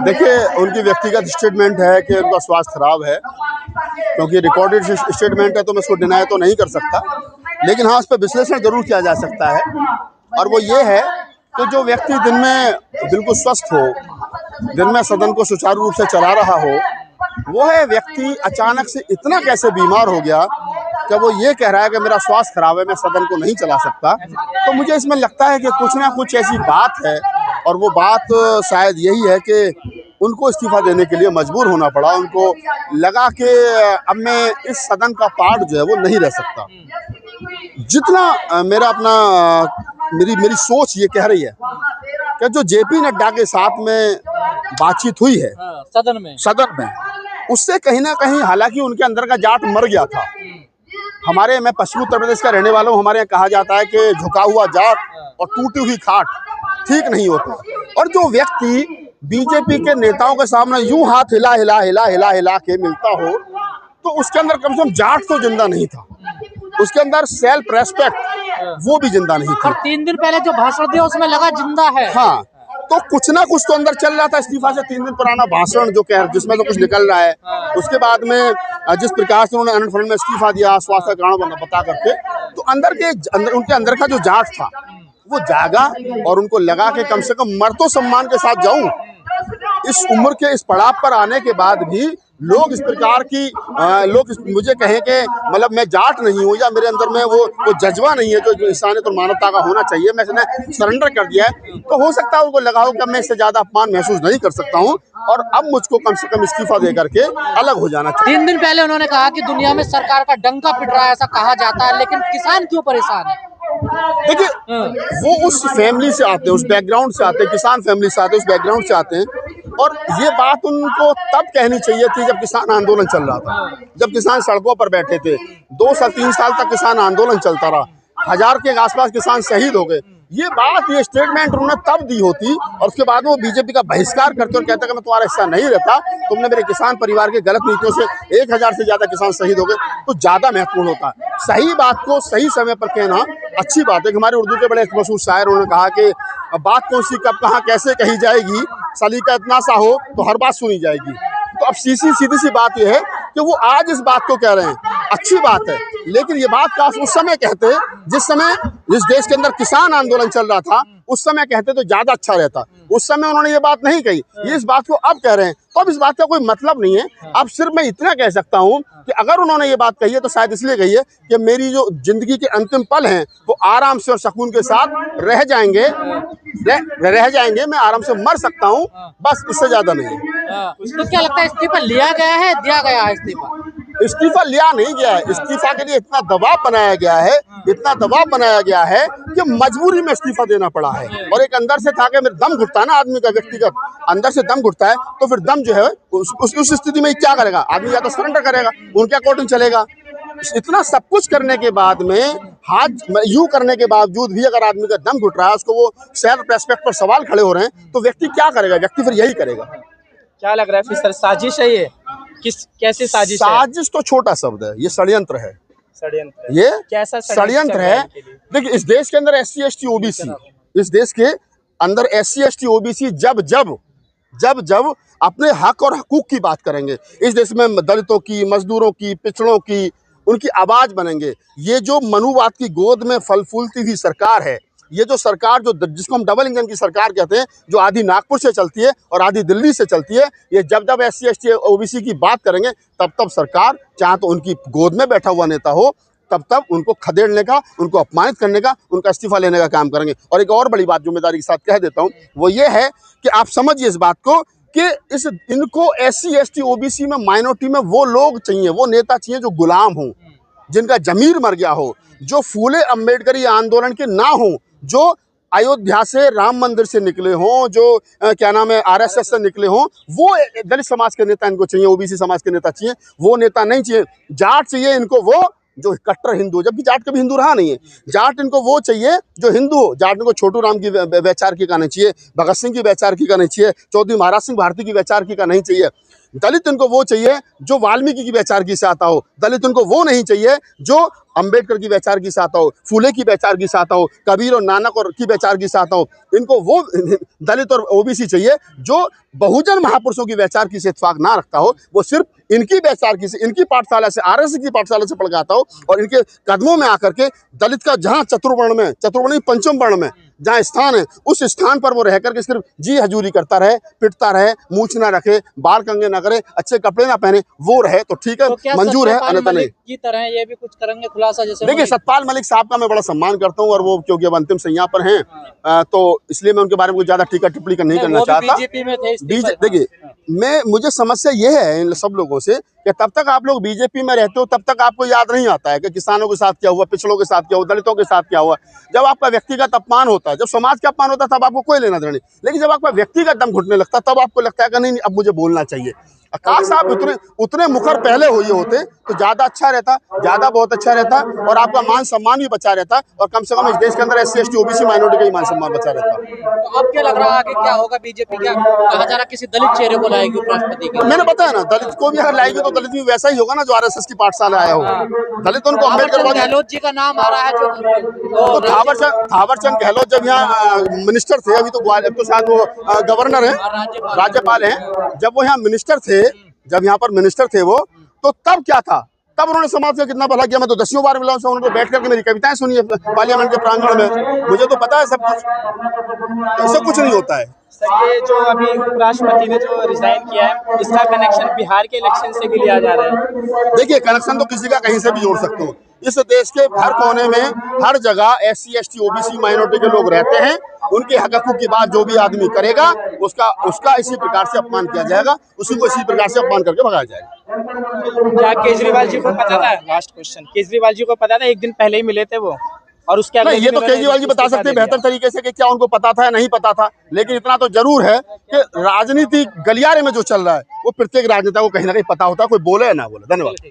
देखिए, उनकी व्यक्तिगत स्टेटमेंट है कि उनका स्वास्थ्य खराब है, क्योंकि रिकॉर्डेड स्टेटमेंट है तो मैं उसको डिनाई तो नहीं कर सकता, लेकिन हाँ, उस पर विश्लेषण जरूर किया जा सकता है। और वो ये है कि जो व्यक्ति दिन में बिल्कुल स्वस्थ हो, दिन में सदन को सुचारू रूप से चला रहा हो, वो है व्यक्ति अचानक से इतना कैसे बीमार हो गया कि वो ये कह रहा है कि मेरा स्वास्थ्य खराब है, मैं सदन को नहीं चला सकता। तो मुझे इसमें लगता है कि कुछ ना कुछ ऐसी बात है, और वो बात शायद यही है कि उनको इस्तीफा देने के लिए मजबूर होना पड़ा। उनको लगा कि अब मैं इस सदन का पार्ट जो है वो नहीं रह सकता। जितना मेरी सोच ये कह रही है कि जो जेपी नड्डा के साथ में बातचीत हुई है सदन में उससे कहीं ना कहीं, हालांकि उनके अंदर का जाट मर गया था। मैं पश्चिमी उत्तर प्रदेश का रहने वाला हूँ। हमारे यहाँ कहा जाता है कि झुका हुआ जाट और टूटी हुई खाट ठीक नहीं होता। और जो व्यक्ति बीजेपी के नेताओं के सामने यूं हाथ हिला हिला हिला हिला हिला के मिलता हो, तो उसके अंदर कम से कम जाट तो जिंदा नहीं था, उसके अंदर सेल्फ रेस्पेक्ट वो भी जिंदा नहीं था। 3 दिन पहले जो भाषण दिया उसमें लगा जिंदा है। हाँ, तो कुछ ना कुछ तो अंदर चल रहा था। इस्तीफा से 3 दिन पुराना भाषण जो कह जिसमें तो कुछ निकल रहा है, उसके बाद में जिस प्रकार से उन्होंने अनंत में इस्तीफा दिया स्वास्थ्य कारण बता करके, तो उनके अंदर का जो जाट था वो जागा और उनको लगा कि कम से कम मर्दों सम्मान के साथ जाऊं। इस उम्र के इस पड़ाव पर आने के बाद भी लोग इस प्रकार की मुझे कहें कि मतलब मैं जाट नहीं हूँ या मेरे अंदर में वो जज्बा नहीं है जो इंसानियत और मानवता का होना चाहिए, मैंने सरेंडर कर दिया है। तो हो सकता है उनको लगा हो कि मैं इससे ज्यादा अपमान महसूस नहीं कर सकता हूँ और अब मुझको कम से कम इस्तीफा दे करके अलग हो जाना चाहिए। 3 दिन पहले उन्होंने कहा कि दुनिया में सरकार का डंका पिट रहा है, ऐसा कहा जाता है, लेकिन किसान क्यों परेशान है? देखिए, वो उस फैमिली से आते हैं, उस बैकग्राउंड से आते हैं, किसान फैमिली से आते हैं, उस बैकग्राउंड से आते हैं। और ये बात उनको तब कहनी चाहिए थी जब किसान आंदोलन चल रहा था, जब किसान सड़कों पर बैठे थे। 2 साल 3 साल तक किसान आंदोलन चलता रहा, 1000 के आसपास किसान शहीद हो गए। ये स्टेटमेंट उन्होंने तब दी होती और उसके बाद वो बीजेपी का बहिष्कार करते और कहते कि मैं तुम्हारा हिस्सा नहीं रहता, तुमने मेरे किसान परिवार के गलत नीतियों से 1000 से ज्यादा किसान शहीद हो गए, तो ज्यादा महत्वपूर्ण होता है। सही बात को सही समय पर कहना अच्छी बात है। कि हमारे उर्दू के बड़े मशहूर शायर उन्होंने कहा कि बात कौन सी कब कहाँ कैसे कही जाएगी, सली का इतना सा हो तो हर बात सुनी जाएगी। तो अब सीधी सी बात यह है कि वो आज इस बात को कह रहे हैं, अच्छी बात है, लेकिन ये बात काश उस समय कहते, जिस देश के अंदर किसान आंदोलन चल रहा था उस समय कहते तो ज्यादा अच्छा रहता। उस समय उन्होंने ये बात नहीं कही, ये इस बात को अब कह रहे हैं, तो अब इस बात का कोई मतलब नहीं है। अब सिर्फ मैं इतना कह सकता हूँ कि अगर उन्होंने ये बात कही है तो शायद इसलिए कही है कि मेरी जो जिंदगी के अंतिम पल हैं वो आराम से और सुकून के साथ रह जाएंगे, मैं आराम से मर सकता हूँ, बस इससे ज्यादा नहीं। तो क्या लगता है इस्तीफा लिया गया है, दिया गया है इस्तीफा? इस्तीफा लिया नहीं गया है। इस्तीफा के लिए इतना दबाव बनाया गया है कि मजबूरी में इस्तीफा देना पड़ा है। और एक अंदर से था कि मेरे दम घुटता है ना, आदमी का व्यक्तिगत अंदर से दम घुटता है, तो फिर दम जो है उस स्थिति में क्या करेगा आदमी? या तो सरेंडर करेगा, उनका कोर्टिंग चलेगा। इतना सब कुछ करने के बाद में हाथ यूं करने के बावजूद भी अगर आदमी का दम घुट रहा है, उसको वो सेल्फ रेस्पेक्ट पर सवाल खड़े हो रहे हैं, तो व्यक्ति क्या करेगा? व्यक्ति फिर यही करेगा। क्या लग रहा है फिर सर, साजिश है ये? कैसी साजिश है? साजिश तो छोटा शब्द है, ये षड्यंत्र है। ये कैसा षड्यंत्र है? देखिए, इस देश के अंदर SC ST OBC, इस देश के अंदर SC ST OBC जब अपने हक और हकूक की बात करेंगे, इस देश में दलितों की, मजदूरों की, पिछड़ों की, उनकी आवाज बनेंगे। ये जो मनुवाद की गोद में फल फूलती हुई सरकार है, ये जो सरकार जिसको हम डबल इंजन की सरकार कहते हैं, जो आधी नागपुर से चलती है और आधी दिल्ली से चलती है, ये जब SC ST OBC की बात करेंगे तब सरकार, चाहे तो उनकी गोद में बैठा हुआ नेता हो, तब उनको खदेड़ने का, उनको अपमानित करने का, उनका इस्तीफा लेने का काम करेंगे। और एक और बड़ी बात जिम्मेदारी के साथ कह देता हूँ, वो ये है कि आप समझिए इस बात को कि इनको SC ST OBC में माइनॉरिटी में वो लोग चाहिए, वो नेता चाहिए जो गुलाम हों, जिनका जमीर मर गया हो, जो फूले अम्बेडकरी आंदोलन के ना हो, जो अयोध्या से राम मंदिर से निकले हों, जो क्या नाम है RSS से निकले हों, वो दलित समाज के नेता इनको चाहिए, OBC समाज के नेता चाहिए। वो नेता नहीं चाहिए। जाट चाहिए इनको वो जो कट्टर हिंदू, जबकि जाट कभी हिंदू रहा नहीं है। जाट इनको वो चाहिए जो हिंदू हो। जाट इनको छोटू राम की वैचारिकी का नहीं चाहिए, भगत सिंह की वैचारिकी का नहीं चाहिए, चौधरी महाराज सिंह भारती की वैचारिकी का नहीं चाहिए। दलित इनको वो चाहिए जो वाल्मीकि की वैचारिकी से आता हो, दलित इनको वो नहीं चाहिए जो अंबेडकर की वैचारिकी से आता हो, फूले की वैचारिकी से आता हो, कबीर और नानक और की वैचारिकी से आता हो। इनको वो दलित और ओबीसी चाहिए जो बहुजन महापुरुषों की वैचारिकी से इत्तेफाक ना रखता हो, वो सिर्फ इनकी वैचारिकी से, इनकी पाठशाला से, आरएसएस की पाठशाला से पढ़ के आता हो और इनके कदमों में आकर के दलित का जहाँ चतुर्वर्ण पंचम वर्ण में जहाँ स्थान है, उस स्थान पर वो रह करके सिर्फ जी हजूरी करता रहे, पिटता रहे, मूछ ना रखे, बाल कंगे ना करे, अच्छे कपड़े ना पहने, वो रहे तो ठीक है, तो मंजूर है, अन्यथा नहीं। की तरह ये भी कुछ करेंगे खुलासा? जैसे देखिए, सतपाल मलिक साहब का मैं बड़ा सम्मान करता हूँ और वो क्योंकि अब अंतिम संज्ञा पर हैं, तो इसलिए मैं उनके बारे में कुछ ज्यादा टीका टिप्पणी नहीं करना चाहता। बीजेपी में थे, देखिए, मुझे समस्या ये है इन सब लोगों से कि तब तक आप लोग बीजेपी में रहते हो तब तक आपको याद नहीं आता है कि किसानों के साथ क्या हुआ, पिछड़ों के साथ क्या हुआ, दलितों के साथ क्या हुआ। जब आपका व्यक्तिगत अपमान होता है, जब समाज का अपमान होता है, तब आपको कोई लेना देना नहीं। लेकिन जब आपका व्यक्तिगत दम घुटने लगता है, तब आपको लगता है कि नहीं अब मुझे बोलना चाहिए। काश आप उतने मुखर पहले हुए होते तो ज्यादा अच्छा रहता, ज्यादा बहुत अच्छा रहता और आपका मान सम्मान भी बचा रहता और कम से कम इस देश के अंदर SC ST OBC माइनॉरिटी का ही मान सम्मान बचा रहता। तो अब क्या लग रहा है कि क्या होगा? बीजेपी क्या कहा जा रहा, किसी दलित चेहरे को लाएगी उपराष्ट्रपति के? मैंने बताया ना, दलित को भी अगर लाएगी तो दलित भी वैसा ही होगा ना जो RSS की पाठशाला आया हो। दलित उनको अम्बेडकर गहलोत जी का नाम आ रहा है तो थावरचंद गहलोत जब यहाँ मिनिस्टर थे, अभी तो शायद वो गवर्नर है, राज्यपाल हैं, जब वो यहाँ मिनिस्टर थे, जब यहाँ पर मिनिस्टर थे वो, तो तब क्या था, तब उन्होंने समाज का कितना भला किया। मैं तो 10 बार मिला हूं, उन्होंने बैठ करके मेरी कविताएं सुनी है पार्लियामेंट के प्रांगण में, मुझे तो पता है सब कुछ। ऐसा कुछ नहीं होता है। सर, ये जो अभी उपराष्ट्रपति ने जो रिजाइन किया है, इसका कनेक्शन बिहार के इलेक्शन से भी लिया जा रहा है? देखिए, कनेक्शन तो किसी का कहीं से भी जोड़ सकते हो। इस देश के हर कोने में, हर जगह SC ST OBC माइनॉरिटी के लोग रहते हैं। उनके हकों की बात जो भी आदमी करेगा उसका इसी प्रकार से अपमान किया जाएगा, उसी को इसी प्रकार से अपमान करके भगाया जाएगा। क्या केजरीवाल जी को पता था? लास्ट क्वेश्चन, केजरीवाल जी को पता था? एक दिन पहले ही मिले थे वो, और उसके नहीं, ये तो केजरीवाल जी बता सकते हैं बेहतर तरीके से कि क्या उनको पता था या नहीं पता था। लेकिन इतना तो जरूर है कि राजनीति गलियारे में जो चल रहा है वो प्रत्येक राजनेता को कहीं ना कहीं पता होता है, कोई बोले या ना बोले। धन्यवाद।